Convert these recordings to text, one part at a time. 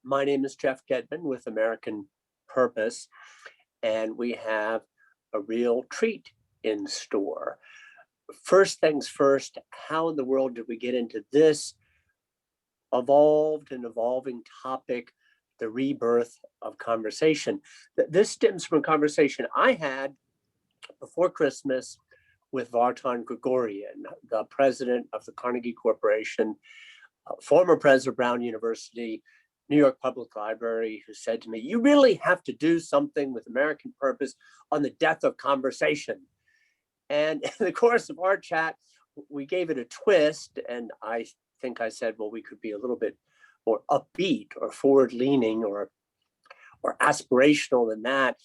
My name is Jeff Gedman with American Purpose, and we have a real treat in store. First things first, how in the world did we get into this evolved and evolving topic, the rebirth of conversation? This stems from a conversation I had before Christmas with Vartan Gregorian, the president of the Carnegie Corporation, former president of Brown University, New York Public Library, who said to me, "You really have to do something with American Purpose on the death of conversation." And in the course of our chat, we gave it a twist. And I think I said, well, we could be a little bit more upbeat or forward-leaning or aspirational than that.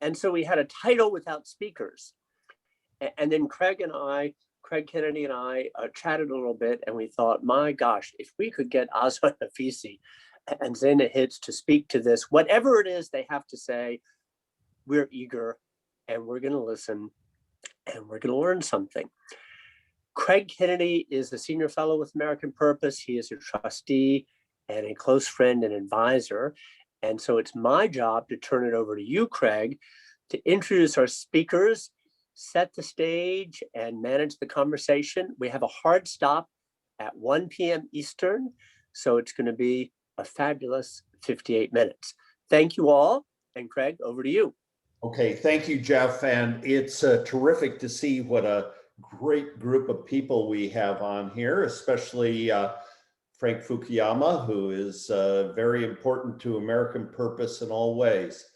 And so we had a title without speakers. And then Craig Kennedy and I chatted a little bit, and we thought, my gosh, if we could get Azar Nafisi and Zena Hitz to speak to this, whatever it is they have to say, we're eager and we're going to listen and we're going to learn something. Craig Kennedy is a senior fellow with American Purpose. He is a trustee and a close friend and advisor. And so it's my job to turn it over to you, Craig, to introduce our speakers, set the stage, and manage the conversation. We have a hard stop at 1 p.m. Eastern, so it's going to be a fabulous 58 minutes. Thank you all, and Craig, over to you. Okay, thank you, Jeff, and it's terrific to see what a great group of people we have on here, especially Frank Fukuyama, who is very important to American Purpose in all ways.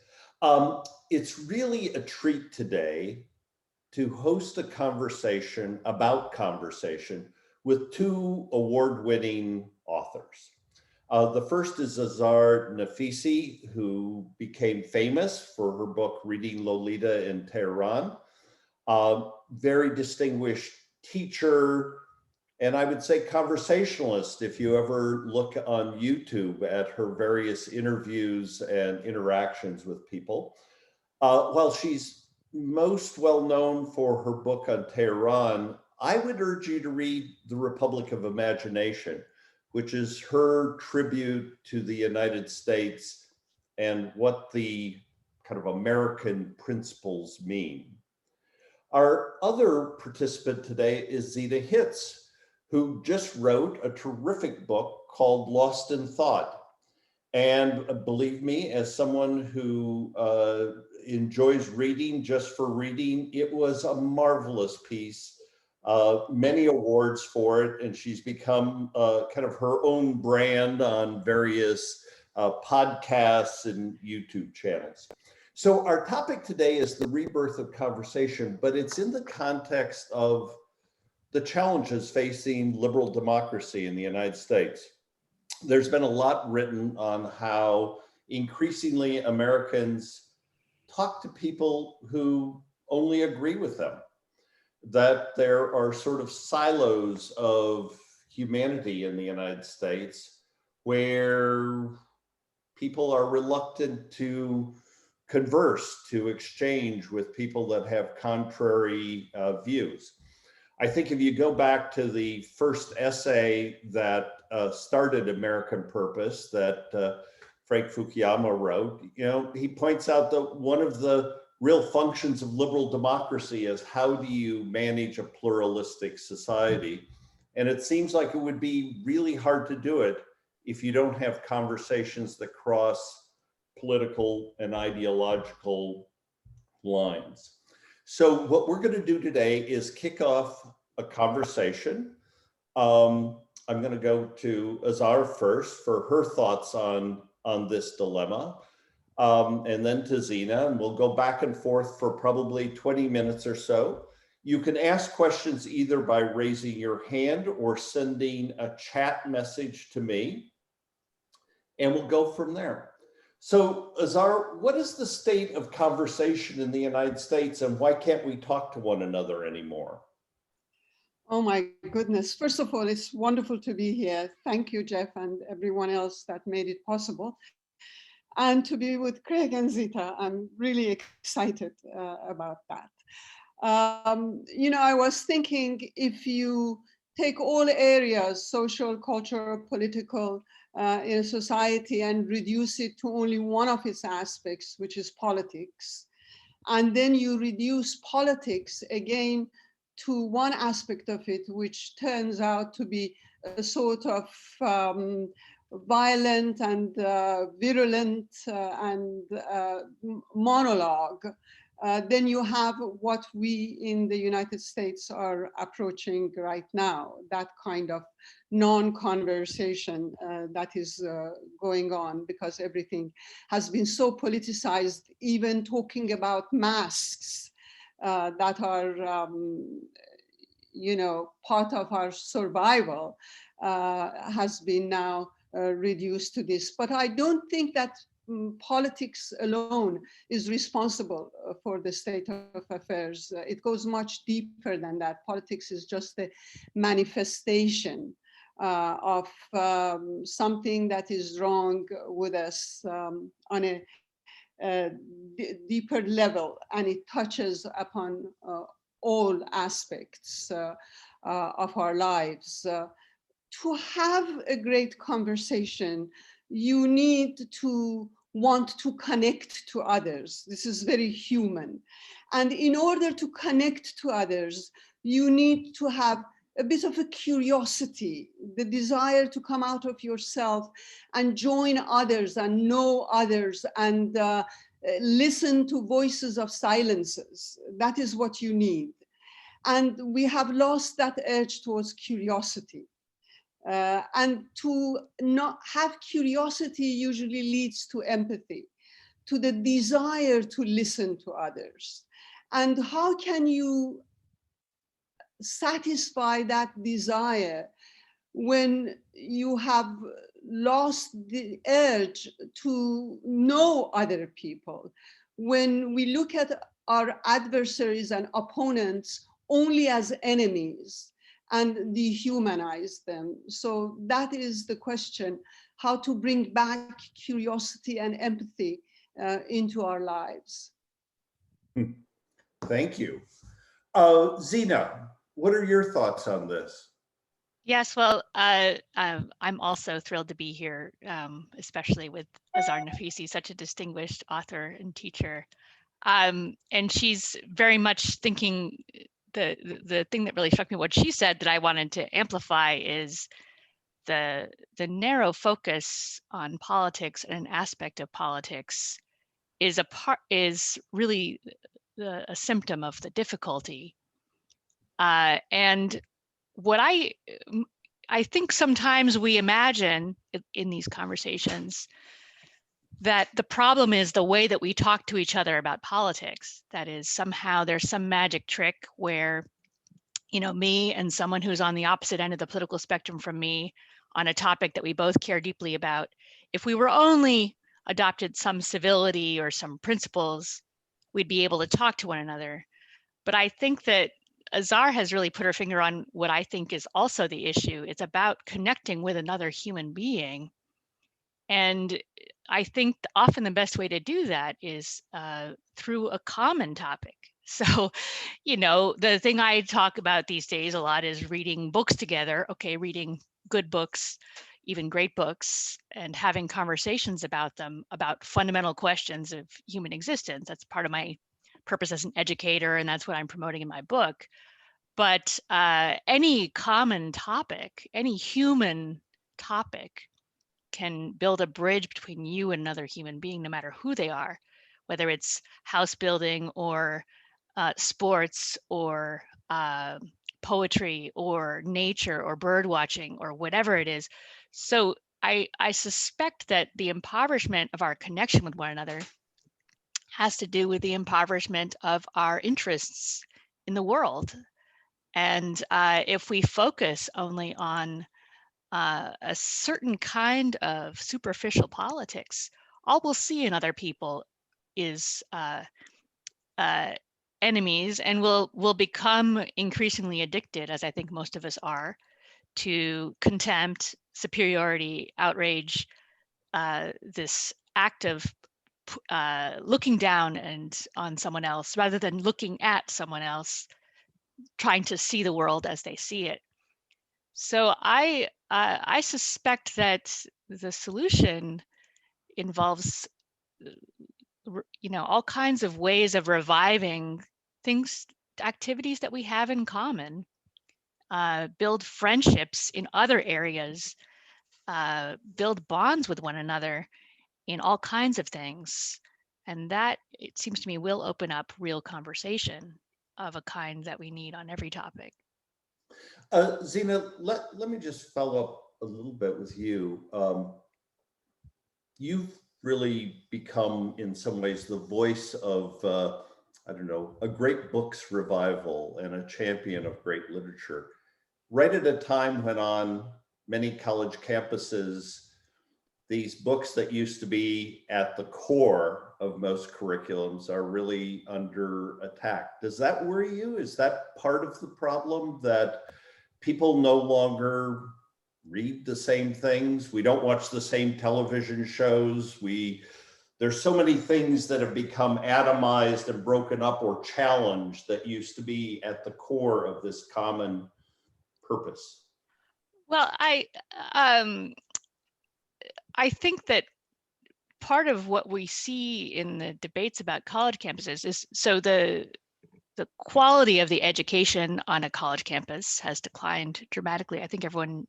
It's really a treat today to host a conversation about conversation with two award-winning authors. The first is Azar Nafisi, who became famous for her book, Reading Lolita in Tehran. Very distinguished teacher, and I would say conversationalist if you ever look on YouTube at her various interviews and interactions with people. While she's most well known for her book on Tehran, I would urge you to read The Republic of Imagination, which is her tribute to the United States and what the kind of American principles mean. Our other participant today is Zena Hitz, who just wrote a terrific book called Lost in Thought. And believe me, as someone who enjoys reading just for reading, it was a marvelous piece. Many awards for it, and she's become kind of her own brand on various podcasts and YouTube channels. So our topic today is the rebirth of conversation, but it's in the context of the challenges facing liberal democracy in the United States. There's been a lot written on how increasingly Americans talk to people who only agree with them, that there are sort of silos of humanity in the United States where people are reluctant to converse, to exchange with people that have contrary views. I think if you go back to the first essay that started American Purpose that Frank Fukuyama wrote, he points out that one of the real functions of liberal democracy is how do you manage a pluralistic society? And it seems like it would be really hard to do it if you don't have conversations that cross political and ideological lines. So what we're going to do today is kick off a conversation. I'm going to go to Azar first for her thoughts on this dilemma, and then to Zena, and we'll go back and forth for probably 20 minutes or so. You can ask questions either by raising your hand or sending a chat message to me, and we'll go from there. So Azar, what is the state of conversation in the United States, and why can't we talk to one another anymore? Oh my goodness. First of all, it's wonderful to be here. Thank you, Jeff, and everyone else that made it possible. And to be with Craig and Zita, I'm really excited about that. I was thinking if you take all areas, social, cultural, political, in a society and reduce it to only one of its aspects, which is politics. And then you reduce politics again to one aspect of it, which turns out to be a sort of violent and virulent and monologue. Then you have what we in the United States are approaching right now, that kind of non-conversation that is going on, because everything has been so politicized. Even talking about masks that are, you know, part of our survival has been now reduced to this. But I don't think that politics alone is responsible for the state of affairs. It goes much deeper than that. Politics is just a manifestation of something that is wrong with us on a deeper level, and it touches upon all aspects of our lives. To have a great conversation, you need to want to connect to others. This is very human. And in order to connect to others, you need to have a bit of a curiosity, the desire to come out of yourself and join others and know others and listen to voices of silences. That is what you need. And we have lost that urge towards curiosity. And to not have curiosity usually leads to empathy, to the desire to listen to others. And how can you satisfy that desire when you have lost the urge to know other people? When we look at our adversaries and opponents only as enemies and dehumanize them. So that is the question, how to bring back curiosity and empathy into our lives. Thank you. Zena, what are your thoughts on this? Yes, well, I'm also thrilled to be here, especially with Azar Nafisi, such a distinguished author and teacher. And she's very much thinking, the thing that really struck me, what she said that I wanted to amplify is the narrow focus on politics and an aspect of politics is really a symptom of the difficulty. And what I think sometimes we imagine in these conversations that the problem is the way that we talk to each other about politics. That is, somehow there's some magic trick where, you know, me and someone who's on the opposite end of the political spectrum from me on a topic that we both care deeply about, if we were only adopted some civility or some principles, we'd be able to talk to one another. But I think that Azar has really put her finger on what I think is also the issue. It's about connecting with another human being. And I think often the best way to do that is through a common topic. So, you know, the thing I talk about these days a lot is reading books together. Okay, reading good books, even great books, and having conversations about them, about fundamental questions of human existence. That's part of my purpose as an educator, and that's what I'm promoting in my book. But any common topic, any human topic, can build a bridge between you and another human being, no matter who they are, whether it's house building or sports or poetry or nature or bird watching or whatever it is. So I suspect that the impoverishment of our connection with one another has to do with the impoverishment of our interests in the world. And if we focus only on a certain kind of superficial politics, all we'll see in other people is enemies, and we'll become increasingly addicted, as I think most of us are, to contempt, superiority, outrage, this act of looking down and on someone else rather than looking at someone else, trying to see the world as they see it. So I suspect that the solution involves, all kinds of ways of reviving things, activities that we have in common, build friendships in other areas, build bonds with one another in all kinds of things. And that, it seems to me, will open up real conversation of a kind that we need on every topic. Zena, let me just follow up a little bit with you. You've really become, in some ways, the voice of, I don't know, a great books revival and a champion of great literature. Right at a time when on many college campuses, these books that used to be at the core of most curriculums are really under attack. Does that worry you? Is that part of the problem, that people no longer read the same things? We don't watch the same television shows. There's so many things that have become atomized and broken up or challenged that used to be at the core of this common purpose. Well, I think that part of what we see in the debates about college campuses is, so the quality of the education on a college campus has declined dramatically. I think everyone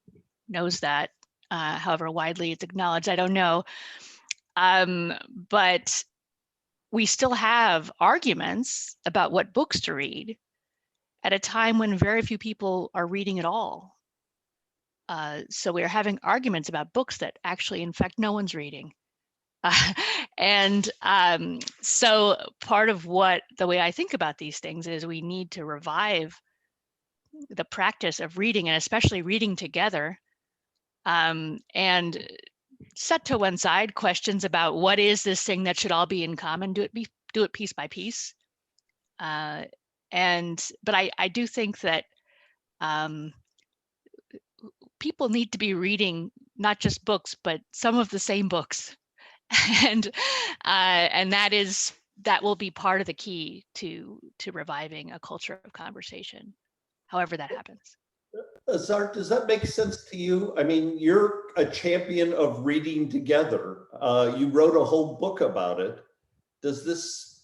knows that, however widely it's acknowledged, I don't know. But we still have arguments about what books to read at a time when very few people are reading at all. So we're having arguments about books that actually, in fact, no one's reading. So part of the way I think about these things is we need to revive the practice of reading, and especially reading together, and set to one side questions about what is this thing that should all be in common. Do it piece by piece. But I do think that people need to be reading not just books, but some of the same books. And that will be part of the key to reviving a culture of conversation, however that happens. Azar, does that make sense to you? I mean, you're a champion of reading together. You wrote a whole book about it. Does this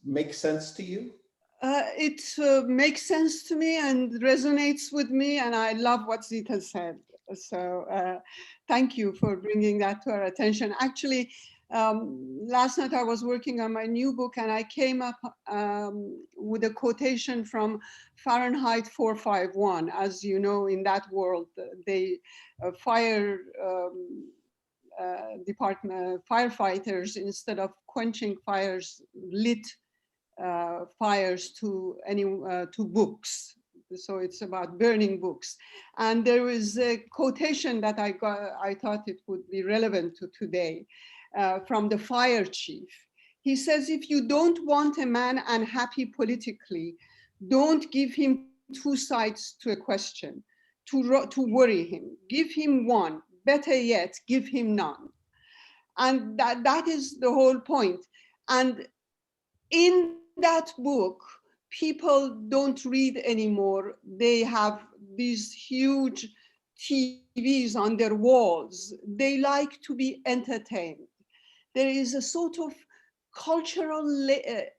make sense to you? It makes sense to me and resonates with me, and I love what Zita said. So thank you for bringing that to our attention. Actually, last night I was working on my new book, and I came up with a quotation from Fahrenheit 451. As you know, in that world, they fire department firefighters, instead of quenching fires, lit fires to books. So it's about burning books. And there is a quotation that I thought it would be relevant to today, from the fire chief. He says, if you don't want a man unhappy politically, don't give him two sides to a question to worry him. Give him one. Better yet, give him none. And that is the whole point. And in that book, people don't read anymore. They have these huge TVs on their walls. They like to be entertained. There is a sort of cultural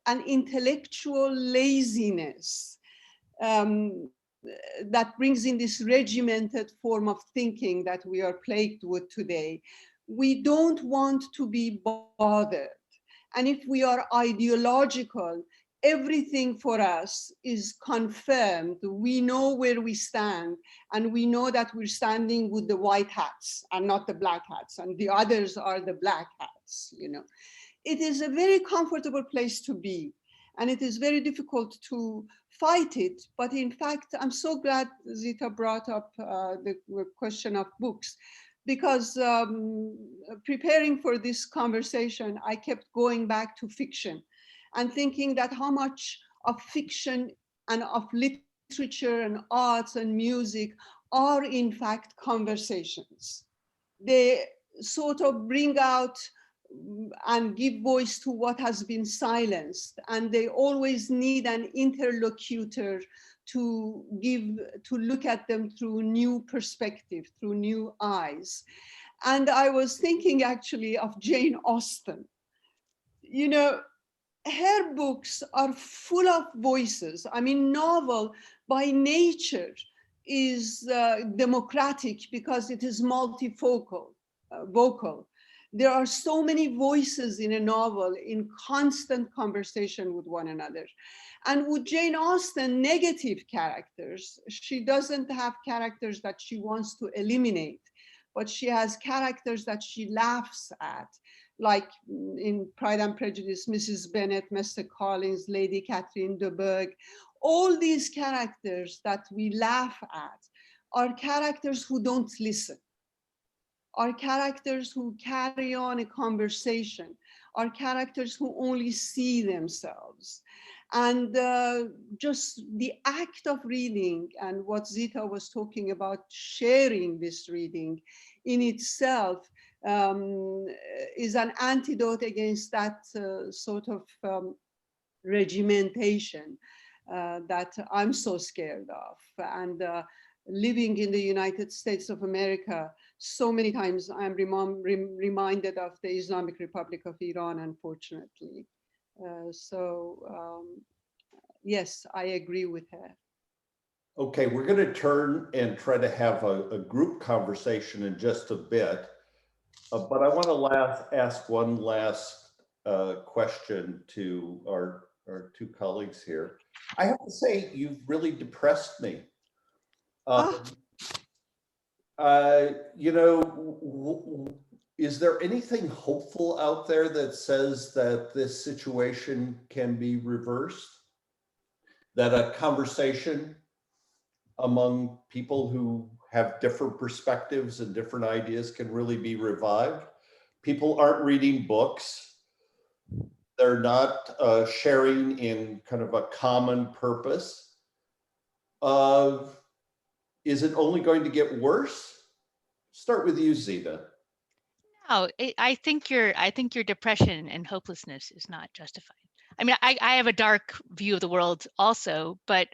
and intellectual laziness that brings in this regimented form of thinking that we are plagued with today. We don't want to be bothered. And if we are ideological, everything for us is confirmed. We know where we stand, and we know that we're standing with the white hats and not the black hats, and the others are the black hats. It is a very comfortable place to be, and it is very difficult to fight it. But in fact, I'm so glad Zita brought up the question of books, because preparing for this conversation, I kept going back to fiction and thinking that how much of fiction and of literature and arts and music are in fact conversations. They sort of bring out and give voice to what has been silenced, and they always need an interlocutor to look at them through new perspective, through new eyes. And I was thinking actually of Jane Austen. You know, her books are full of voices. I mean, novel by nature is democratic because it is multifocal, vocal. There are so many voices in a novel in constant conversation with one another. And with Jane Austen, negative characters, she doesn't have characters that she wants to eliminate, but she has characters that she laughs at, like in Pride and Prejudice, Mrs. Bennet, Mr. Collins, Lady Catherine de Bourgh. All these characters that we laugh at are characters who don't listen, are characters who carry on a conversation, are characters who only see themselves. And just the act of reading and what Zita was talking about, sharing this reading in itself is an antidote against that sort of regimentation that I'm so scared of. And living in the United States of America, so many times I'm reminded of the Islamic Republic of Iran, unfortunately. Yes, I agree with her. Okay, we're going to turn and try to have a group conversation in just a bit, but I want to ask one last question to our two colleagues here. I have to say, you've really depressed me. You know, is there anything hopeful out there that says that this situation can be reversed? That a conversation among people who have different perspectives and different ideas can really be revived? People aren't reading books. They're not sharing in kind of a common purpose. Is it only going to get worse? Start with you, Zena. No, I think your depression and hopelessness is not justified. I mean, I have a dark view of the world also, but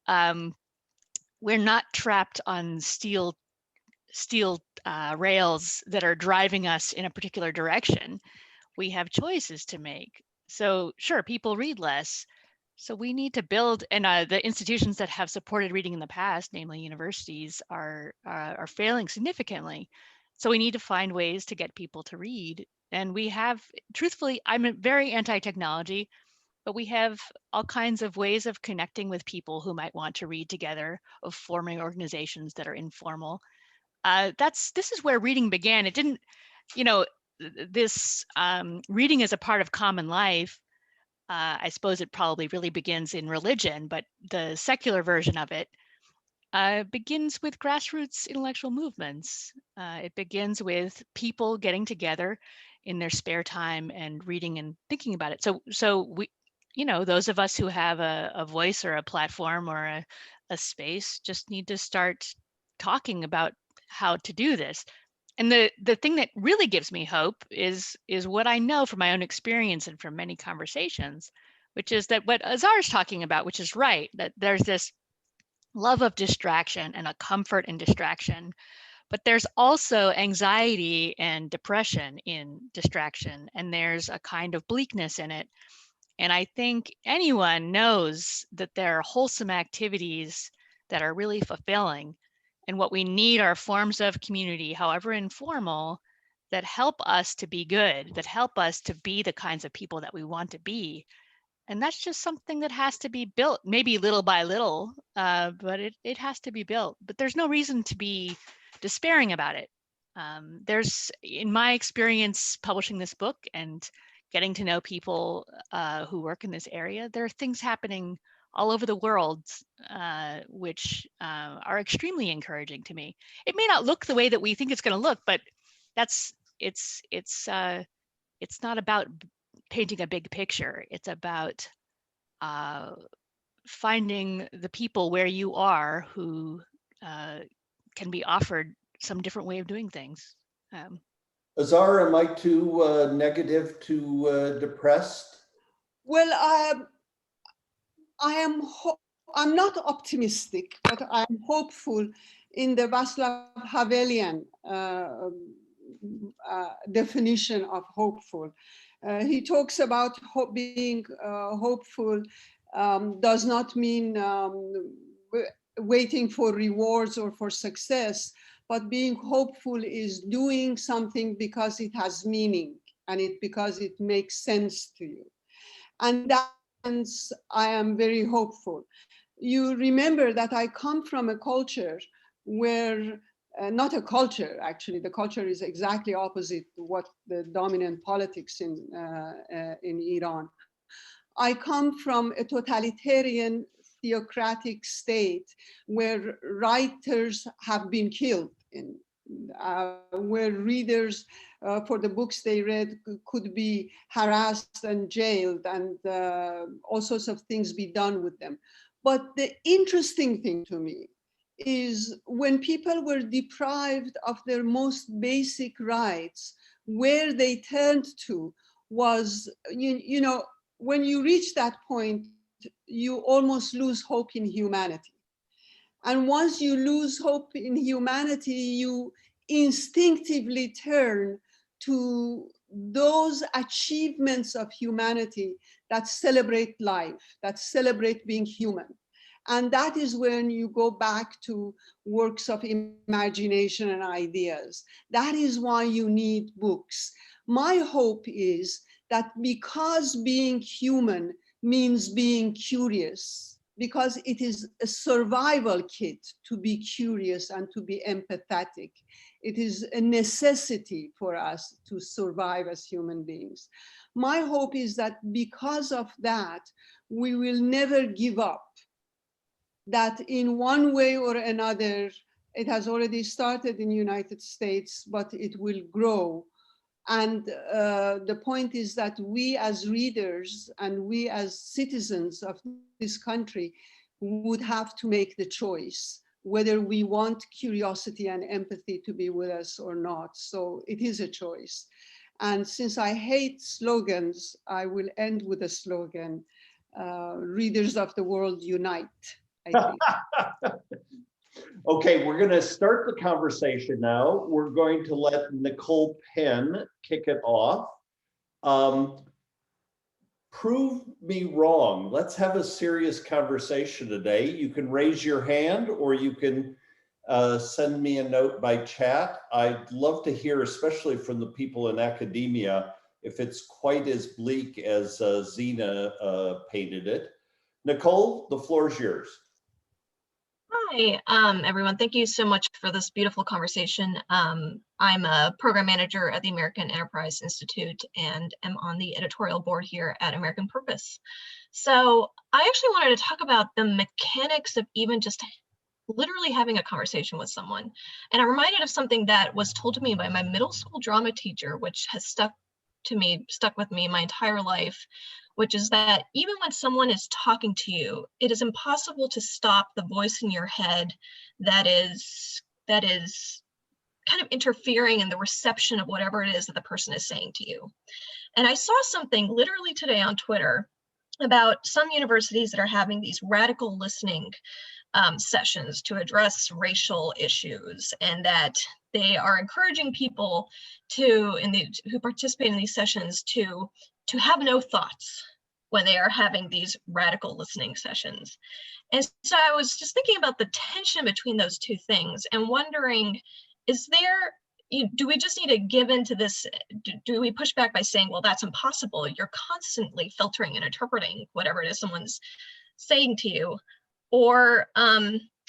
we're not trapped on steel rails that are driving us in a particular direction. We have choices to make. So sure, people read less. So we need to build, and the institutions that have supported reading in the past, namely universities, are failing significantly. So we need to find ways to get people to read. And we have, truthfully, I'm very anti-technology, but we have all kinds of ways of connecting with people who might want to read together, of forming organizations that are informal. This is where reading began. It didn't, you know, this reading as a part of common life. I suppose it probably really begins in religion, but the secular version of it begins with grassroots intellectual movements. It begins with people getting together in their spare time and reading and thinking about it. So we, you know, those of us who have a voice or a platform or a space just need to start talking about how to do this. And the thing that really gives me hope is what I know from my own experience and from many conversations, which is that what Azar is talking about, which is right, that there's this love of distraction and a comfort in distraction, but there's also anxiety and depression in distraction, and there's a kind of bleakness in it. And I think anyone knows that there are wholesome activities that are really fulfilling. And what we need are forms of community, however informal, that help us to be good, that help us to be the kinds of people that we want to be. And that's just something that has to be built, maybe little by little, but it has to be built. But there's no reason to be despairing about it. There's, in my experience publishing this book and getting to know people who work in this area, there are things happening all over the world, which are extremely encouraging to me. It may not look the way that we think it's going to look, but it's not about painting a big picture. It's about finding the people where you are who can be offered some different way of doing things. Azar, am I too negative, too depressed? Well, I am I'm not optimistic, but I'm hopeful in the Václav Havelian definition of hopeful. He talks about being hopeful does not mean waiting for rewards or for success, but being hopeful is doing something because it has meaning and because it makes sense to you. And that sense, I am very hopeful. You remember that I come from a culture where, not a culture, actually, the culture is exactly opposite to what the dominant politics in Iran. I come from a totalitarian theocratic state where writers have been killed, where readers for the books they read could be harassed and jailed, and all sorts of things be done with them. But the interesting thing to me is when people were deprived of their most basic rights, where they turned to was, you know, when you reach that point, you almost lose hope in humanity. And once you lose hope in humanity, you instinctively turn to those achievements of humanity that celebrate life, that celebrate being human. And that is when you go back to works of imagination and ideas. That is why you need books. My hope is that because being human means being curious, because it is a survival kit to be curious and to be empathetic. It is a necessity for us to survive as human beings. My hope is that because of that, we will never give up. That in one way or another, it has already started in the United States, but it will grow. And the point is that we as readers and we as citizens of this country would have to make the choice whether we want curiosity and empathy to be with us or not. So it is a choice. And since I hate slogans, I will end with a slogan, readers of the world unite, I think. Okay, we're going to start the conversation now. We're going to let Nicole Penn kick it off. Prove me wrong. Let's have a serious conversation today. You can raise your hand or you can send me a note by chat. I'd love to hear, especially from the people in academia, if it's quite as bleak as Zena painted it. Nicole, the floor is yours. Hi, everyone. Thank you so much for this beautiful conversation. I'm a program manager at the American Enterprise Institute and am on the editorial board here at American Purpose. So I actually wanted to talk about the mechanics of even just literally having a conversation with someone. And I'm reminded of something that was told to me by my middle school drama teacher, which has stuck with me my entire life, which is that even when someone is talking to you, it is impossible to stop the voice in your head that is kind of interfering in the reception of whatever it is that the person is saying to you. And I saw something literally today on Twitter about some universities that are having these radical listening sessions to address racial issues, and that they are encouraging people who participate in these sessions to have no thoughts when they are having these radical listening sessions. And so I was just thinking about the tension between those two things and wondering, do we just need to give into this? Do we push back by saying, well, that's impossible? You're constantly filtering and interpreting whatever it is someone's saying to you. Or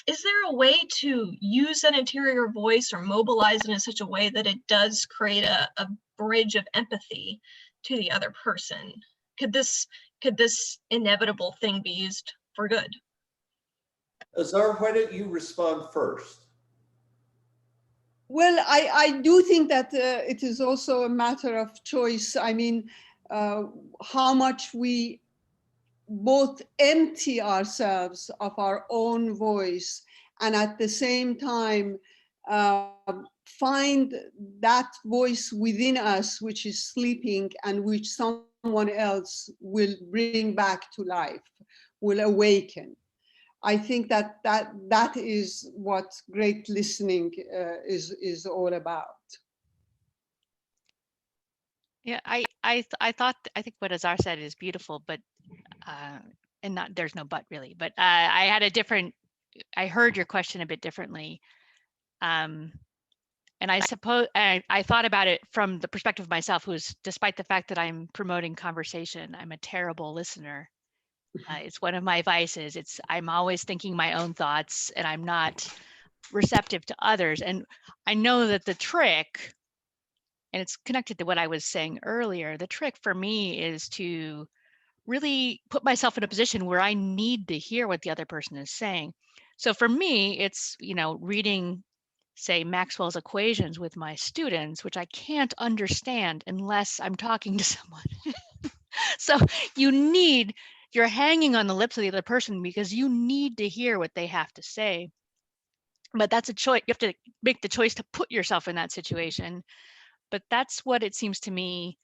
is there a way to use that interior voice or mobilize it in such a way that it does create a bridge of empathy to the other person? Could this inevitable thing be used for good? Azar, why don't you respond first? Well, I do think that it is also a matter of choice. I mean, how much we both empty ourselves of our own voice and at the same time find that voice within us which is sleeping and which someone else will bring back to life, will awaken. I think that is what great listening is all about. Yeah, I think what Azar said is beautiful, but and not there's no but really, but I had a different. I heard your question a bit differently, and I suppose I thought about it from the perspective of myself, who's, despite the fact that I'm promoting conversation, I'm a terrible listener. It's one of my vices. I'm always thinking my own thoughts, and I'm not receptive to others. And I know that the trick, and it's connected to what I was saying earlier, the trick for me is to really put myself in a position where I need to hear what the other person is saying. So for me, it's, reading, say, Maxwell's equations with my students, which I can't understand unless I'm talking to someone. So you're hanging on the lips of the other person because you need to hear what they have to say. But that's a choice. You have to make the choice to put yourself in that situation. But that's what it seems to me,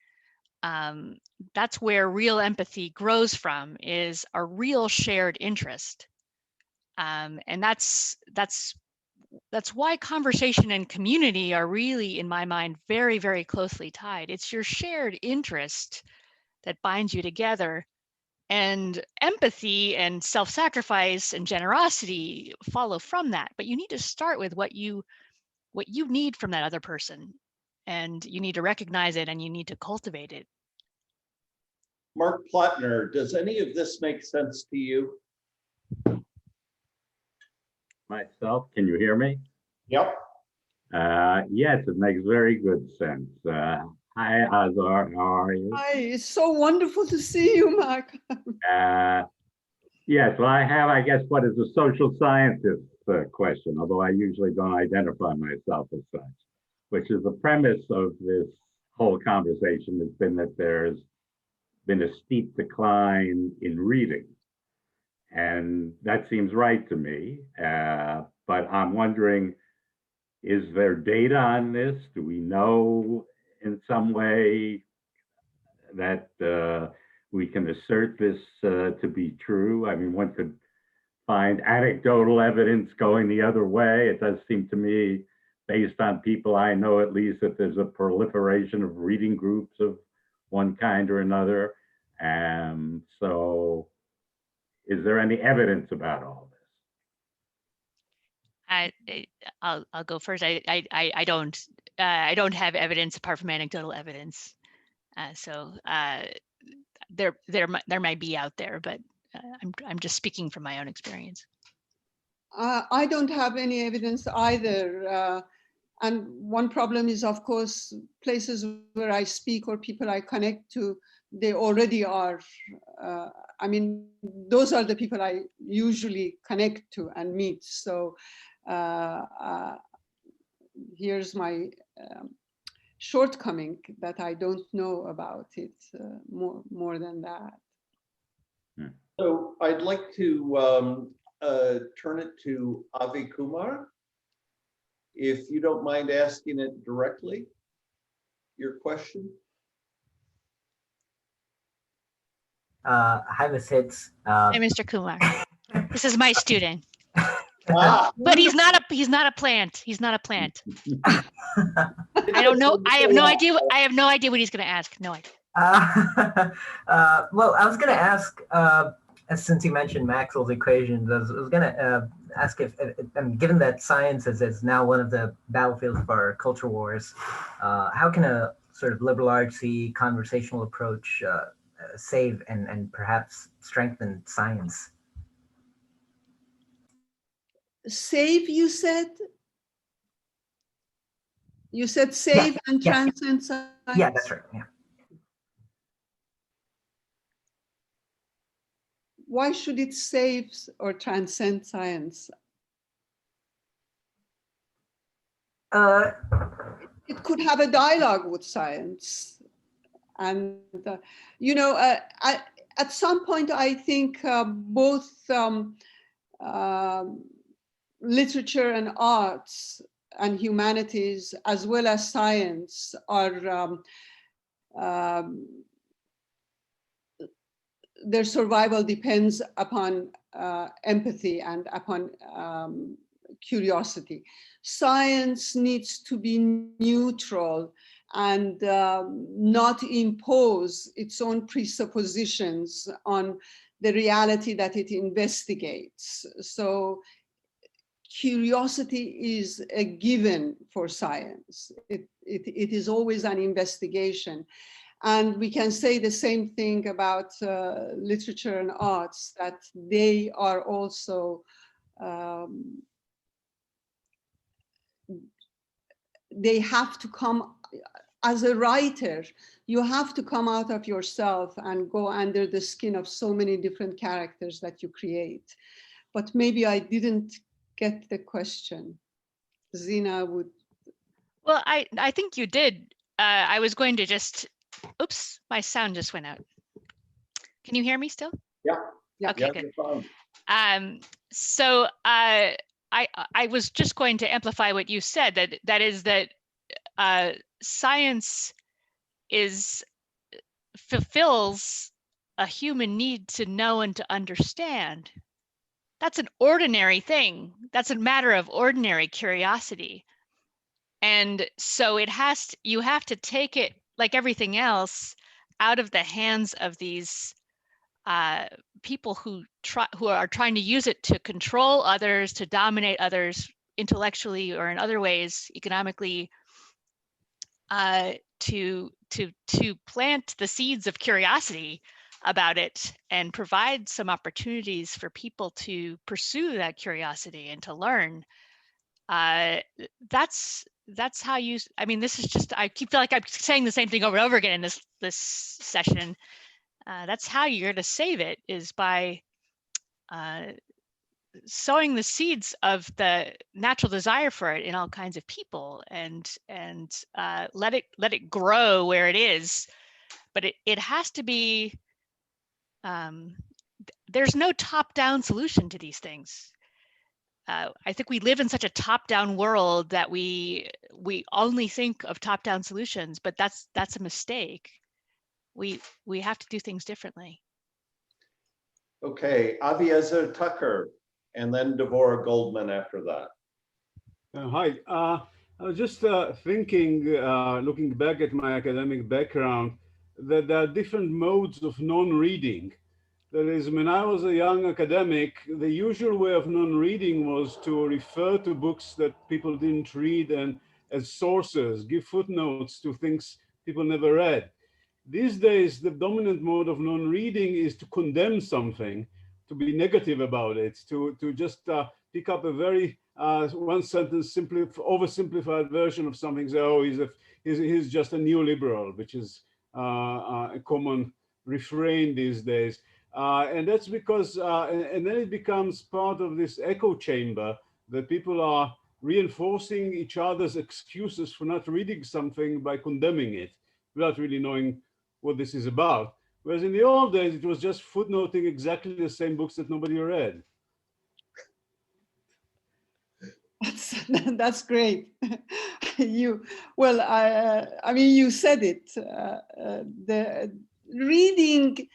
that's where real empathy grows from, is a real shared interest. And that's why conversation and community are really, in my mind, very, very closely tied. It's your shared interest that binds you together. And empathy and self-sacrifice and generosity follow from that. But you need to start with what you need from that other person. And you need to recognize it, and you need to cultivate it. Mark Plattner, does any of this make sense to you? Myself, can you hear me? Yep. Yes, it makes very good sense. Hi, Azar, how are you? Hi, it's so wonderful to see you, Mark. Yes, well, I have, I guess, what is a social scientist question, although I usually don't identify myself as such, which is the premise of this whole conversation has been that there's been a steep decline in reading. And that seems right to me, but I'm wondering, is there data on this? Do we know in some way that we can assert this to be true? I mean, one could find anecdotal evidence going the other way. It does seem to me, based on people I know at least, that there's a proliferation of reading groups of one kind or another. And so is there any evidence about all this? I'll go first. I don't have evidence apart from anecdotal evidence. So there might be out there, but I'm just speaking from my own experience. I don't have any evidence either. And one problem is, of course, places where I speak or people I connect to, they already are. I mean, those are the people I usually connect to and meet. So here's my shortcoming, that I don't know about it more than that. So I'd like to turn it to Avi Kumar. If you don't mind asking it directly, your question. Hi, Ms. Hitz. Hi, Mr. Kumar. This is my student. Ah, But he's not a plant. He's not a plant. I don't know. I have no idea. I have no idea what he's going to ask. No idea. Well, I was going to ask, since you mentioned Maxwell's equations, I was going to ask if, given that science is now one of the battlefields of our culture wars, how can a sort of liberal artsy conversational approach save and perhaps strengthen science? Save, you said? You said save, yeah, and transcend science? Yeah, that's right. Yeah. Why should it save or transcend science? It could have a dialogue with science. And, at some point, I think both literature and arts and humanities, as well as science, are their survival depends upon empathy and upon curiosity. Science needs to be neutral and not impose its own presuppositions on the reality that it investigates. So curiosity is a given for science. It is always an investigation. And we can say the same thing about literature and arts, that they are also they have to come, as a writer, you have to come out of yourself and go under the skin of so many different characters that you create. But maybe I didn't get the question. Zena would. Well, I think you did. I was going to just, oops, my sound just went out. Can you hear me still? Yeah. Okay, Yeah, good. you're fine. So I was just going to amplify what you said, that is that science fulfills a human need to know and to understand. That's an ordinary thing. That's a matter of ordinary curiosity. And so you have to take it, like everything else, out of the hands of these people who are trying to use it to control others, to dominate others intellectually or in other ways, economically, to plant the seeds of curiosity about it and provide some opportunities for people to pursue that curiosity and to learn. That's how you, I mean, this is just, I feel like I'm saying the same thing over and over again in this session. That's how you're going to save it, is by sowing the seeds of the natural desire for it in all kinds of people, and let it grow where it is. But it has to be, there's no top-down solution to these things. I think we live in such a top-down world that we only think of top-down solutions, but that's a mistake. We have to do things differently. Okay, Azar Tucker, and then Devorah Goldman after that. Hi, I was just thinking, looking back at my academic background, that there are different modes of non-reading. That is, when I was a young academic, the usual way of non-reading was to refer to books that people didn't read and as sources, give footnotes to things people never read. These days, the dominant mode of non-reading is to condemn something, to be negative about it, to just pick up a very one sentence, oversimplified version of something. Say, oh, he's just a neoliberal, which is a common refrain these days. And that's because, and then it becomes part of this echo chamber that people are reinforcing each other's excuses for not reading something by condemning it without really knowing what this is about. Whereas in the old days, it was just footnoting exactly the same books that nobody read. That's great. I mean, you said it. The reading,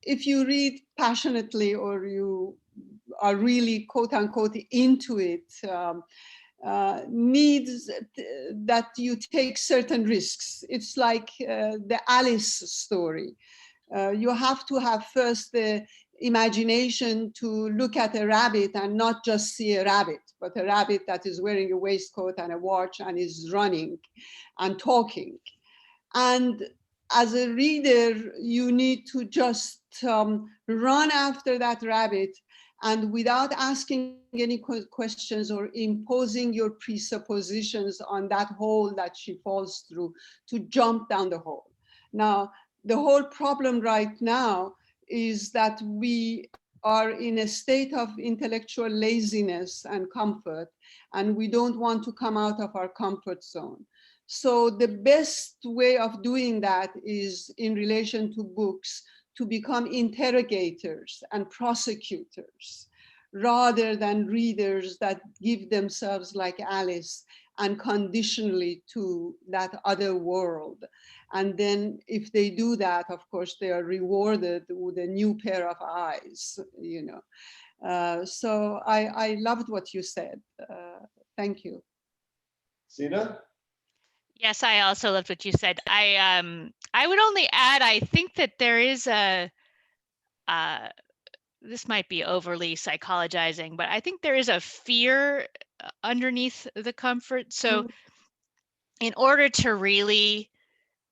if you read passionately or you are really quote unquote into it, needs that you take certain risks. It's like the Alice story. You have to have first the imagination to look at a rabbit and not just see a rabbit, but a rabbit that is wearing a waistcoat and a watch and is running and talking. And as a reader, you need to just run after that rabbit, and without asking any questions or imposing your presuppositions on that hole that she falls through, to jump down the hole. Now, the whole problem right now is that we are in a state of intellectual laziness and comfort, and we don't want to come out of our comfort zone. So the best way of doing that is, in relation to books, to become interrogators and prosecutors, rather than readers that give themselves, like Alice, unconditionally to that other world. And then if they do that, of course, they are rewarded with a new pair of eyes, you know. So I loved what you said. Thank you. Zena? Yes, I also loved what you said. I would only add, I think that there is a, this might be overly psychologizing, but I think there is a fear underneath the comfort. So in order to really,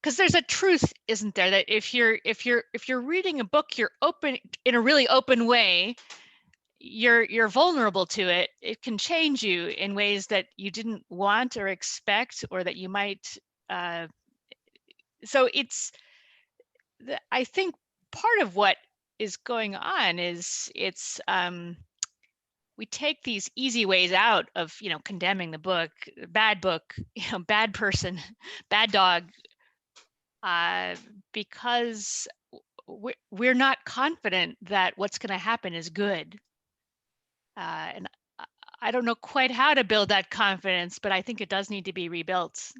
because there's a truth, isn't there, that if you're reading a book, you're open in a really open way, you're vulnerable to it. It can change you in ways that you didn't want or expect, or that you might. So it's, I think part of what is going on is it's we take these easy ways out of, you know, condemning the book, you know, bad person, bad dog, because we're not confident that what's going to happen is good. And I don't know quite how to build that confidence, but I think it does need to be rebuilt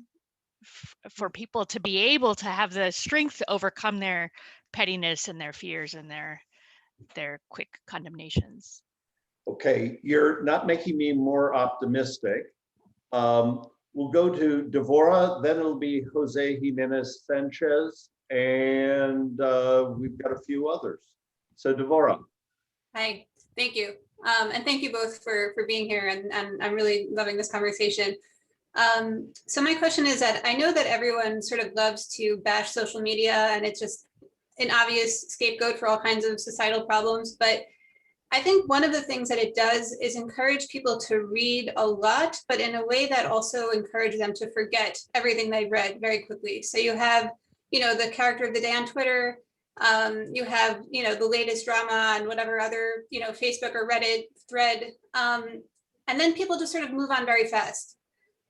for people to be able to have the strength to overcome their pettiness and their fears and their quick condemnations. Okay, you're not making me more optimistic. We'll go to Devora, then it'll be Jose Jimenez Sanchez, and we've got a few others. So Devora. Hi, thank you. And thank you both for being here, and I'm really loving this conversation. So my question is that I know that everyone sort of loves to bash social media, and it's just an obvious scapegoat for all kinds of societal problems, but I think one of the things that it does is encourage people to read a lot, but in a way that also encourages them to forget everything they've read very quickly. So you have, you know, the character of the day on Twitter, you have, you know, the latest drama on whatever other, you know, Facebook or Reddit thread, and then people just sort of move on very fast.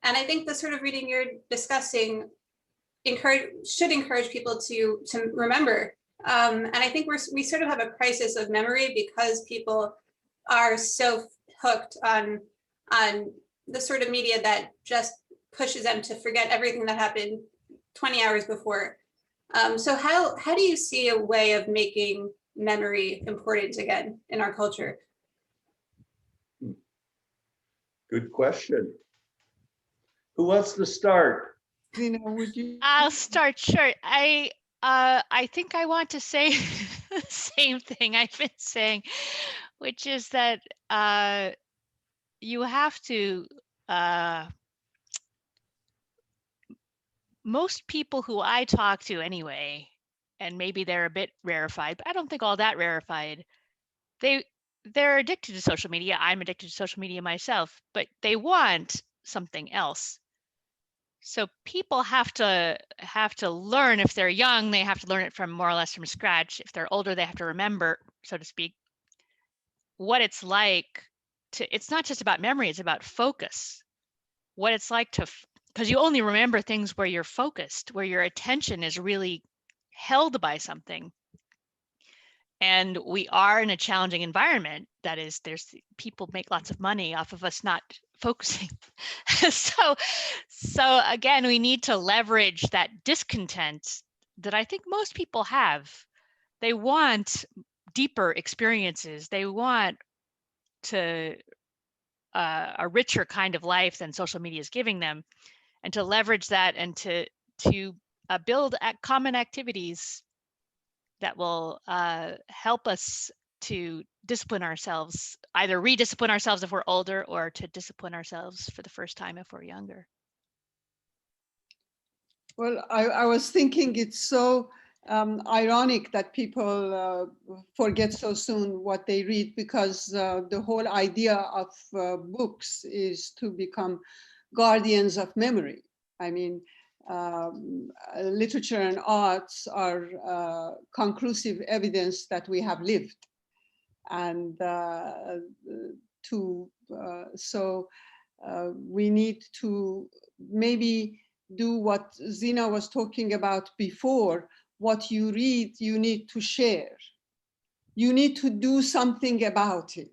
And I think the sort of reading you're discussing should encourage people to remember. And I think we sort of have a crisis of memory because people are so hooked on the sort of media that just pushes them to forget everything that happened 20 hours before. So how do you see a way of making memory important again in our culture? Good question. Who wants to start? Zena, would you? I'll start. Sure. I think I want to say the same thing I've been saying, which is that you have to, most people who I talk to anyway, and maybe they're a bit rarefied, but I don't think all that rarefied, they're addicted to social media. I'm addicted to social media myself, but they want something else. So people have to learn. If they're young, they have to learn it from more or less from scratch. If they're older, they have to remember, so to speak, what it's like to, it's not just about memory, it's about focus. What it's like to, because you only remember things where you're focused, where your attention is really held by something. And we are in a challenging environment. That is, people make lots of money off of us not focusing. So again, we need to leverage that discontent that I think most people have. They want deeper experiences. They want to a richer kind of life than social media is giving them, and to leverage that and to build common activities that will help us to discipline ourselves, either rediscipline ourselves if we're older, or to discipline ourselves for the first time if we're younger. Well, I was thinking it's so ironic that people forget so soon what they read, because the whole idea of books is to become guardians of memory. I mean, literature and arts are conclusive evidence that we have lived. And so we need to maybe do what Zena was talking about before. What you read, you need to share. You need to do something about it.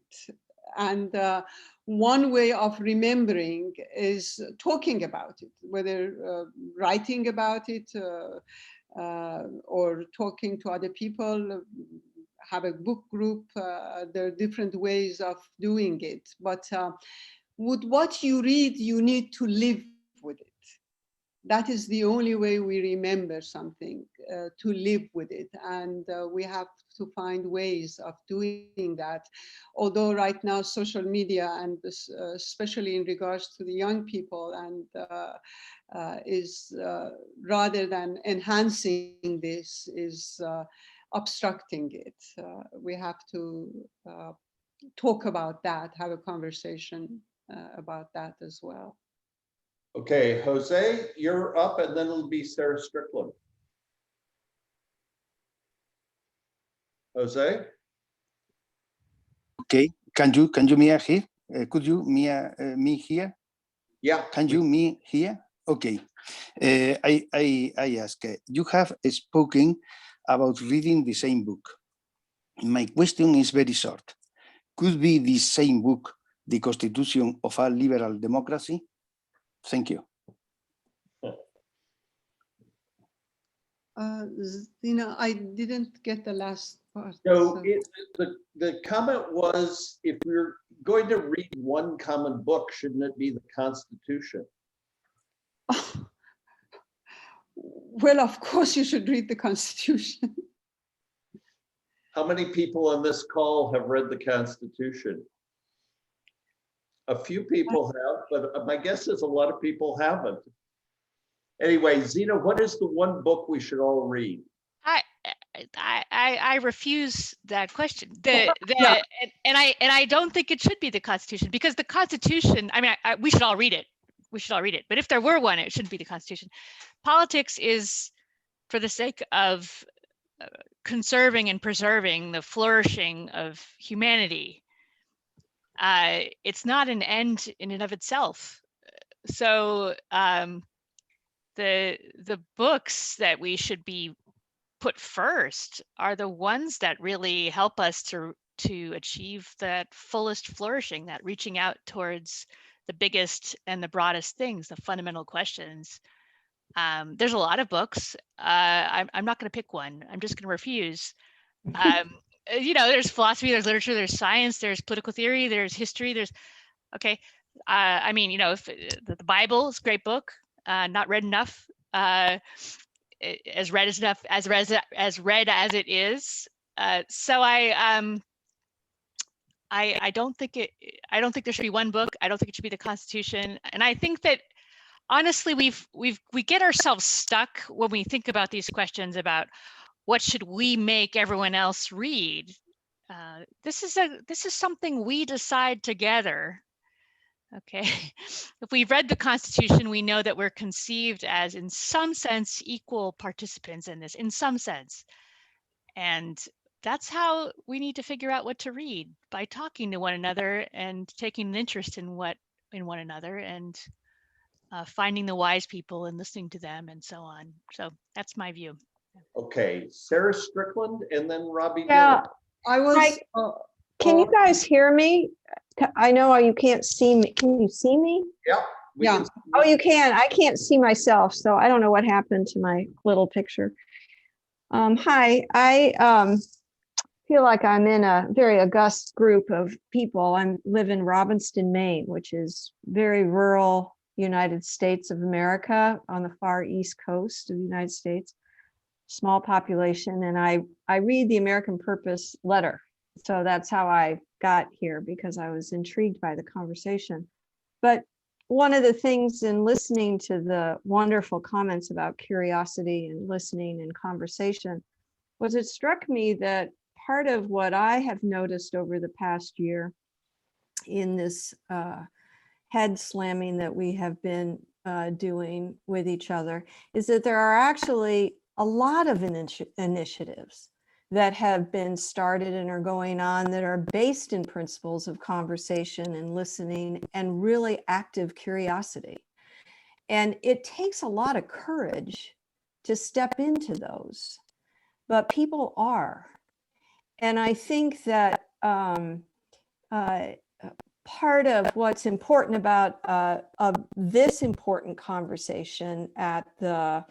And one way of remembering is talking about it, whether writing about it or talking to other people, have a book group. There are different ways of doing it. But with what you read, you need to live with it. That is the only way we remember something, to live with it. And we have to find ways of doing that. Although right now social media, and especially in regards to the young people, and is rather than enhancing this, is obstructing it. We have to talk about that, have a conversation about that as well. Okay, Jose, you're up, and then it'll be Sarah Strickland. Jose? Okay, can you me here? Could you me here? Yeah. Can you me here? Okay. I ask. You have spoken about reading the same book. My question is very short. Could be the same book, The Constitution of a Liberal Democracy? Thank you. Zena, I didn't get the last part. So the comment was, if we're going to read one common book, shouldn't it be the Constitution? Well, of course you should read the Constitution. How many people on this call have read the Constitution? A few people have, but my guess is a lot of people haven't. Anyway, Zena, what is the one book we should all read? I refuse that question. And I don't think it should be the Constitution, because the Constitution, I mean, we should all read it. We should all read it. But if there were one, it shouldn't be the Constitution. Politics is for the sake of conserving and preserving the flourishing of humanity. It's not an end in and of itself. So the books that we should be put first are the ones that really help us to achieve that fullest flourishing, that reaching out towards the biggest and the broadest things, the fundamental questions. There's a lot of books. I'm not going to pick one. I'm just going to refuse. There's philosophy, there's literature, there's science, there's political theory, there's history, there's, okay. If the Bible is a great book, not read enough, as read as enough, as read as it is. So I don't think there should be one book. I don't think it should be the Constitution. And I think that honestly, we get ourselves stuck when we think about these questions about what should we make everyone else read. This is something we decide together. Okay, if we've read the Constitution, we know that we're conceived as, in some sense, equal participants in this, in some sense. And that's how we need to figure out what to read, by talking to one another and taking an interest in one another, and finding the wise people and listening to them, and so on. So that's my view. Okay, Sarah Strickland, and then Robbie. Yeah, I was. Can you guys hear me? I know you can't see me. Can you see me? Yeah. Yeah. Oh, you can. I can't see myself, so I don't know what happened to my little picture. Hi, I feel like I'm in a very august group of people. I live in Robbinston, Maine, which is very rural United States of America on the far east coast of the United States. Small population, and I read the American Purpose letter. So that's how I got here, because I was intrigued by the conversation. But one of the things in listening to the wonderful comments about curiosity and listening and conversation was, it struck me that part of what I have noticed over the past year in this head slamming that we have been doing with each other is that there are actually a lot of initiatives that have been started and are going on that are based in principles of conversation and listening and really active curiosity. And it takes a lot of courage to step into those, but people are. And I think that part of what's important about of this important conversation at the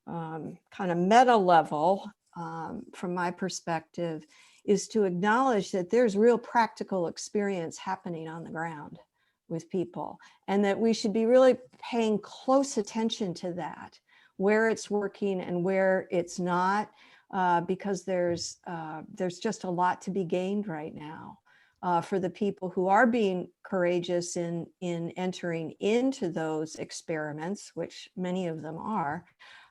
kind of meta level, from my perspective, is to acknowledge that there's real practical experience happening on the ground with people, and that we should be really paying close attention to that, where it's working and where it's not, because there's just a lot to be gained right now for the people who are being courageous in entering into those experiments, which many of them are,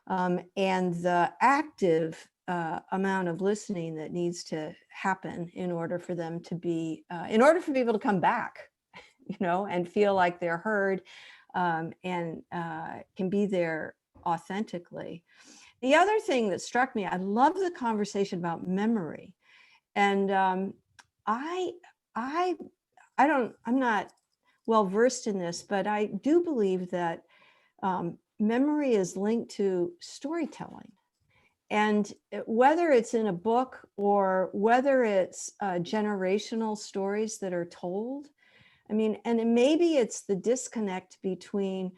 and the active amount of listening that needs to happen in order for them to be, in order for people to come back, you know, and feel like they're heard, and can be there authentically. The other thing that struck me, I love the conversation about memory, and I'm not well versed in this, but I do believe that memory is linked to storytelling. And whether it's in a book or whether it's generational stories that are told, I mean, and maybe it's the disconnect between,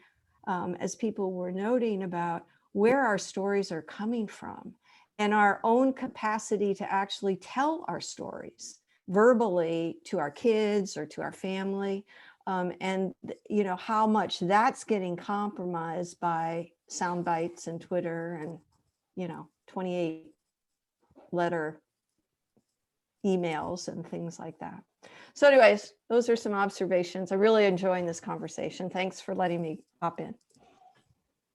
as people were noting, about where our stories are coming from and our own capacity to actually tell our stories verbally to our kids or to our family, and you know how much that's getting compromised by sound bites and Twitter and, you know, 28 letter emails and things like that. So anyways, those are some observations. I'm really enjoying this conversation. Thanks for letting me hop in.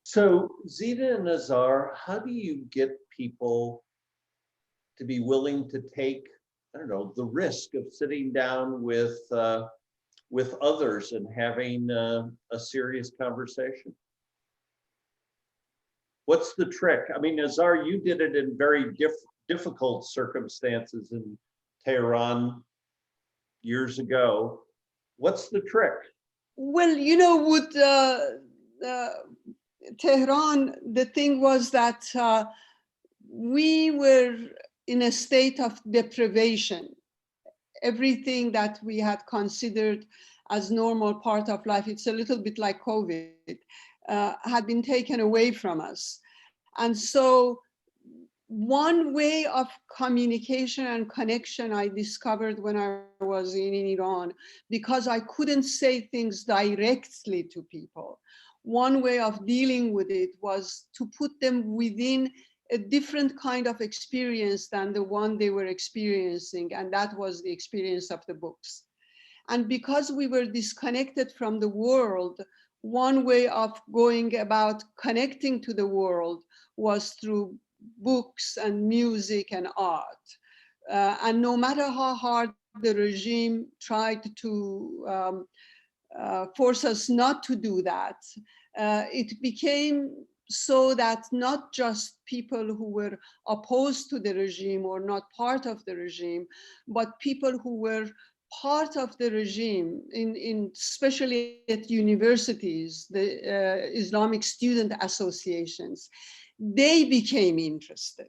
So Zena and Azar, how do you get people to be willing to take, I don't know, the risk of sitting down with others and having a serious conversation? What's the trick? I mean, Azar, you did it in very difficult circumstances in Tehran years ago. What's the trick? Well, you know, with Tehran, the thing was that we were in a state of deprivation. Everything that we had considered as normal part of life, it's a little bit like COVID, had been taken away from us. And so one way of communication and connection I discovered when I was in Iran, because I couldn't say things directly to people, one way of dealing with it was to put them within a different kind of experience than the one they were experiencing, and that was the experience of the books. And because we were disconnected from the world, one way of going about connecting to the world was through books and music and art. And no matter how hard the regime tried to force us not to do that, it became so that not just people who were opposed to the regime or not part of the regime, but people who were part of the regime, especially at universities, the Islamic student associations, they became interested.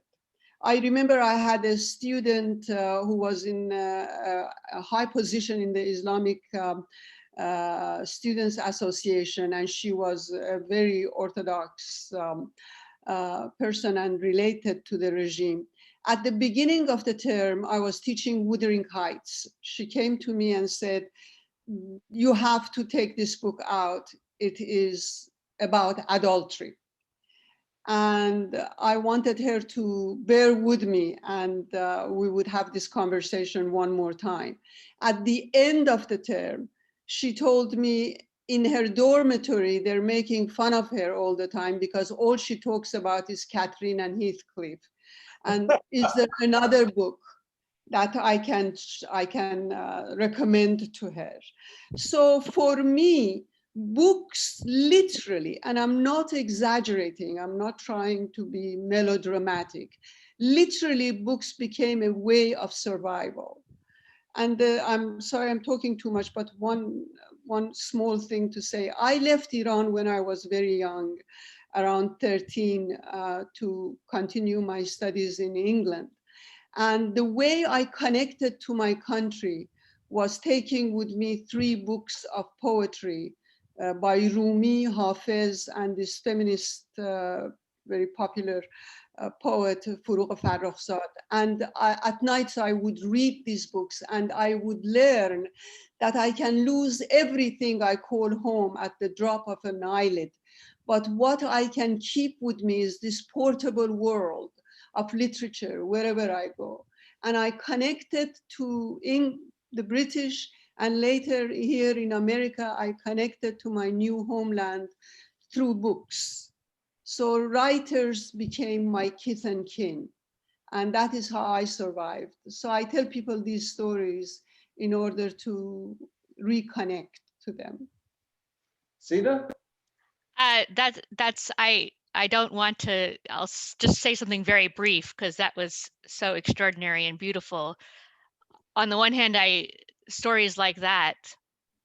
I remember I had a student who was in a high position in the Islamic Students Association, and she was a very orthodox person and related to the regime. At the beginning of the term, I was teaching Wuthering Heights. She came to me and said, "You have to take this book out. It is about adultery." And I wanted her to bear with me, and we would have this conversation one more time. At the end of the term, she told me in her dormitory, they're making fun of her all the time because all she talks about is Catherine and Heathcliff. And is there another book that I can recommend to her? So for me, books literally, and I'm not exaggerating, I'm not trying to be melodramatic, literally books became a way of survival. And I'm sorry I'm talking too much, but one small thing to say. I left Iran when I was very young, around 13, to continue my studies in England. And the way I connected to my country was taking with me 3 books of poetry by Rumi, Hafiz, and this feminist, very popular poet, Furuq Farrokhzad. And at nights I would read these books and I would learn that I can lose everything I call home at the drop of an eyelid. But what I can keep with me is this portable world of literature wherever I go. And I connected to the British, and later here in America, I connected to my new homeland through books. So writers became my kith and kin, and that is how I survived. So I tell people these stories in order to reconnect to them. Zena? I don't want to, just say something very brief because that was so extraordinary and beautiful. On the one hand, stories like that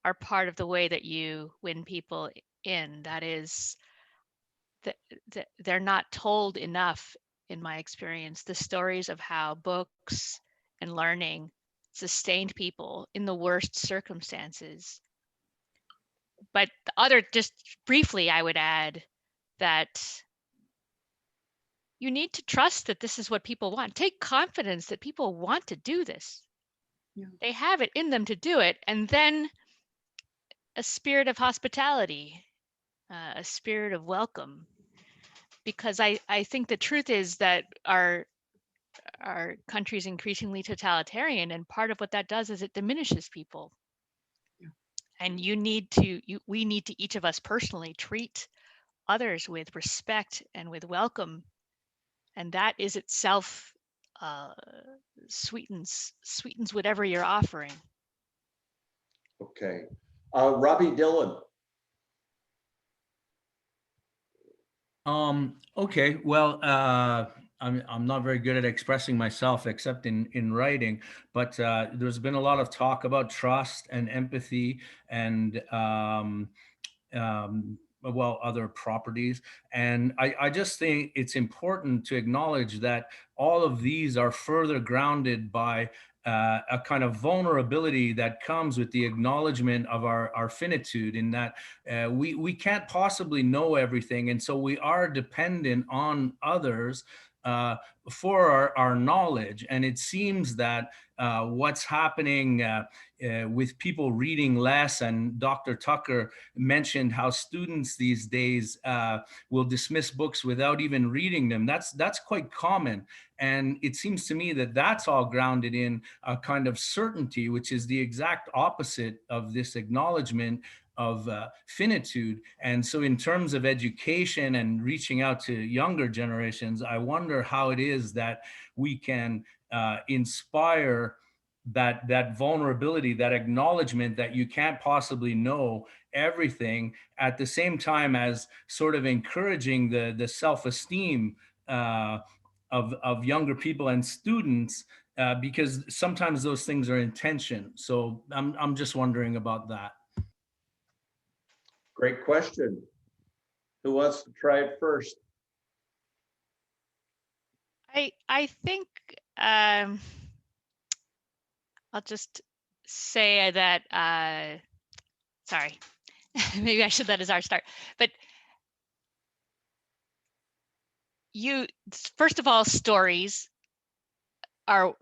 are part of the way that you win people in. That is, they're not told enough, in my experience, the stories of how books and learning sustained people in the worst circumstances. But just briefly, I would add that you need to trust that this is what people want. Take confidence that people want to do this. Yeah. They have it in them to do it. And then a spirit of hospitality, a spirit of welcome. Because I think the truth is that our country is increasingly totalitarian, and part of what that does is it diminishes people. Yeah. And we need to, each of us personally, treat others with respect and with welcome, and that is itself sweetens whatever you're offering. Okay. Robbie Dillon. Okay, well, I'm not very good at expressing myself except in writing, but there's been a lot of talk about trust and empathy and well, other properties. And I just think it's important to acknowledge that all of these are further grounded by a kind of vulnerability that comes with the acknowledgement of our finitude, in that we can't possibly know everything. And so we are dependent on others for our knowledge. And it seems that what's happening with people reading less, and Dr. Tucker mentioned how students these days will dismiss books without even reading them. That's quite common. And it seems to me that that's all grounded in a kind of certainty, which is the exact opposite of this acknowledgement of finitude. And so in terms of education and reaching out to younger generations, I wonder how it is that we can inspire that vulnerability, that acknowledgement that you can't possibly know everything, at the same time as sort of encouraging the self-esteem of younger people and students, because sometimes those things are in tension. So I'm just wondering about that. Great question. Who wants to try it first? I think I'll just say that, sorry, maybe I should let Azar start, but first of all, stories are,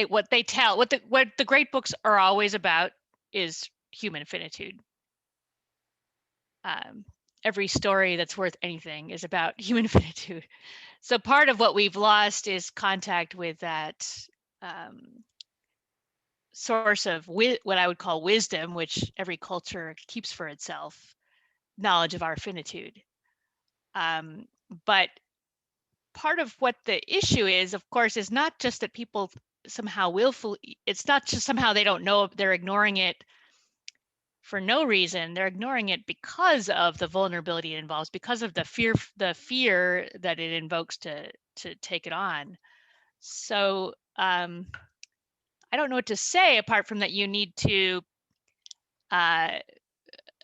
what the great books are always about is human finitude. Every story that's worth anything is about human finitude. So part of what we've lost is contact with that source of what I would call wisdom, which every culture keeps for itself, knowledge of our finitude. But part of what the issue is, of course, is not just that people somehow willfully, it's not just somehow they don't know, they're ignoring it for no reason. They're ignoring it because of the vulnerability it involves, because of the fear that it invokes to take it on. So I don't know what to say apart from that you need to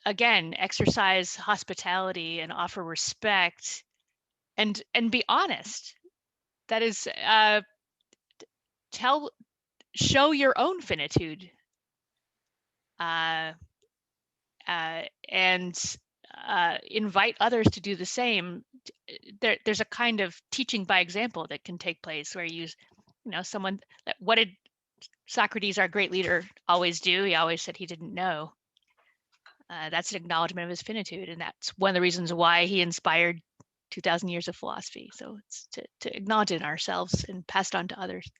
again exercise hospitality and offer respect and be honest. That is, show your own finitude. and invite others to do the same. There's a kind of teaching by example that can take place where someone, what did Socrates, our great leader, always do? He always said he didn't know. That's an acknowledgement of his finitude, and that's one of the reasons why he inspired 2,000 years of philosophy. So it's to acknowledge it in ourselves and pass it on to others.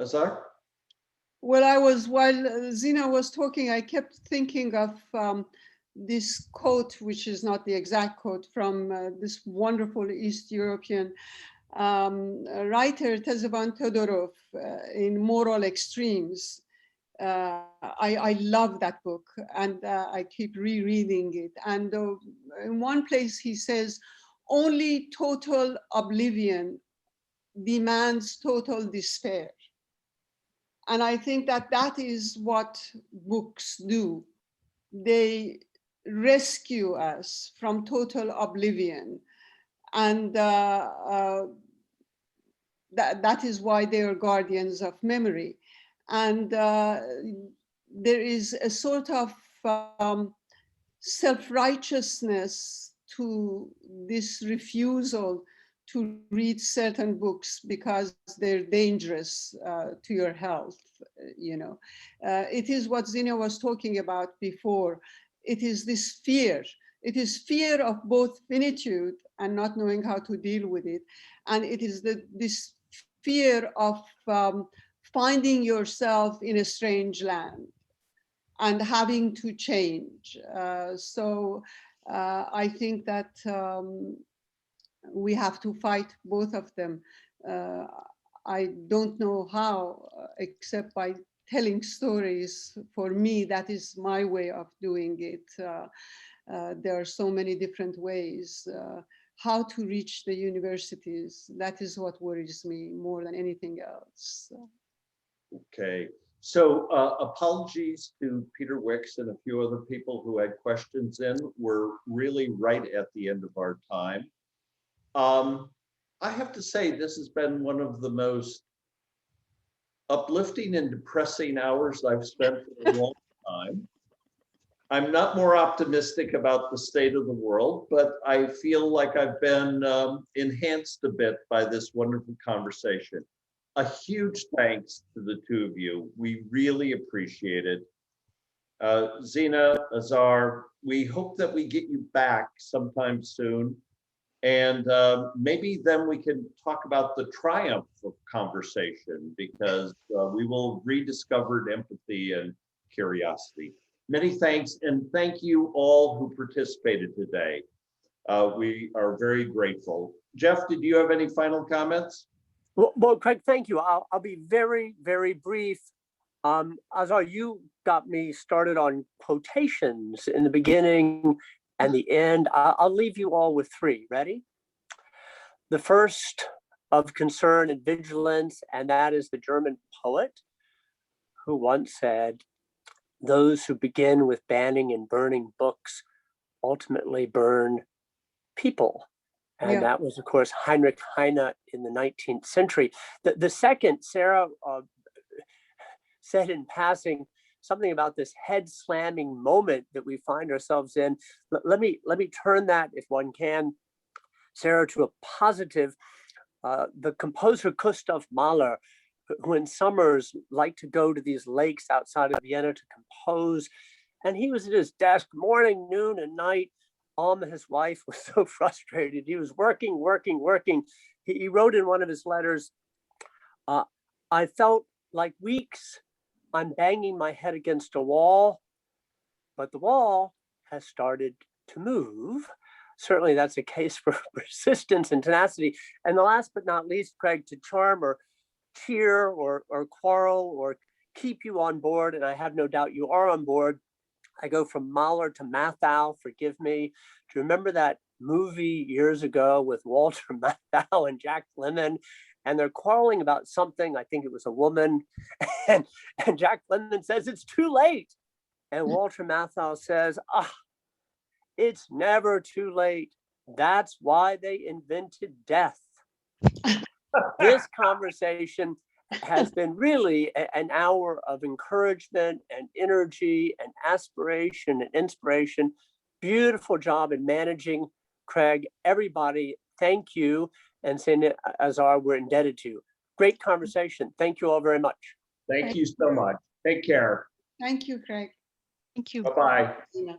Azar? Well, while Zena was talking, I kept thinking of this quote, which is not the exact quote, from this wonderful East European writer, Tezevan Todorov, in Moral Extremes. I love that book, and I keep rereading it. And in one place he says, only total oblivion demands total despair. And I think that is what books do. They rescue us from total oblivion. And that is why they are guardians of memory. And there is a sort of self-righteousness to this refusal to read certain books because they're dangerous to your health. It is what Zena was talking about before. It is this fear. It is fear of both finitude and not knowing how to deal with it. And it is this fear of finding yourself in a strange land and having to change. So I think that we have to fight both of them. I don't know how, except by telling stories. For me, that is my way of doing it. There are so many different ways. How to reach the universities, that is what worries me more than anything else. Okay, so apologies to Peter Wicks and a few other people who had questions in. We're really right at the end of our time. I have to say, this has been one of the most uplifting and depressing hours I've spent in a long time. I'm not more optimistic about the state of the world, but I feel like I've been enhanced a bit by this wonderful conversation. A huge thanks to the two of you. We really appreciate it. Zena, Azar, we hope that we get you back sometime soon. And maybe then we can talk about the triumph of conversation, because we will rediscover empathy and curiosity. Many thanks, and thank you all who participated today. We are very grateful. Jeff, did you have any final comments? Well, Craig, thank you. I'll be very, very brief. Azar, you got me started on quotations in the beginning and the end. I'll leave you all with three. Ready? The first of concern and vigilance, and that is the German poet who once said, "Those who begin with banning and burning books ultimately burn people." And that was, of course, Heinrich Heine in the 19th century. The second, Sarah said in passing something about this head slamming moment that we find ourselves in. Let me turn that, if one can, Sarah, to a positive. The composer Gustav Mahler, who in summers liked to go to these lakes outside of Vienna to compose, and he was at his desk morning, noon, and night. His wife was so frustrated. He was working. He wrote in one of his letters, "I felt like weeks I'm banging my head against a wall, but the wall has started to move." Certainly that's a case for persistence and tenacity. And the last but not least, Craig, to charm or cheer or quarrel or keep you on board, and I have no doubt you are on board, I go from Mahler to Matthau, forgive me. Do you remember that movie years ago with Walter Matthau and Jack Lemmon? And they're quarreling about something, I think it was a woman, and Jack Lemmon says, "It's too late." And Walter Matthau says, "It's never too late. That's why they invented death." This conversation has been really an hour of encouragement and energy and aspiration and inspiration. Beautiful job in managing, Craig. Everybody, thank you. And Zena, Azar, we're indebted to you. Great conversation. Thank you all very much. Thank you so much. Take care. Thank you, Craig. Thank you. Bye-bye. Zena.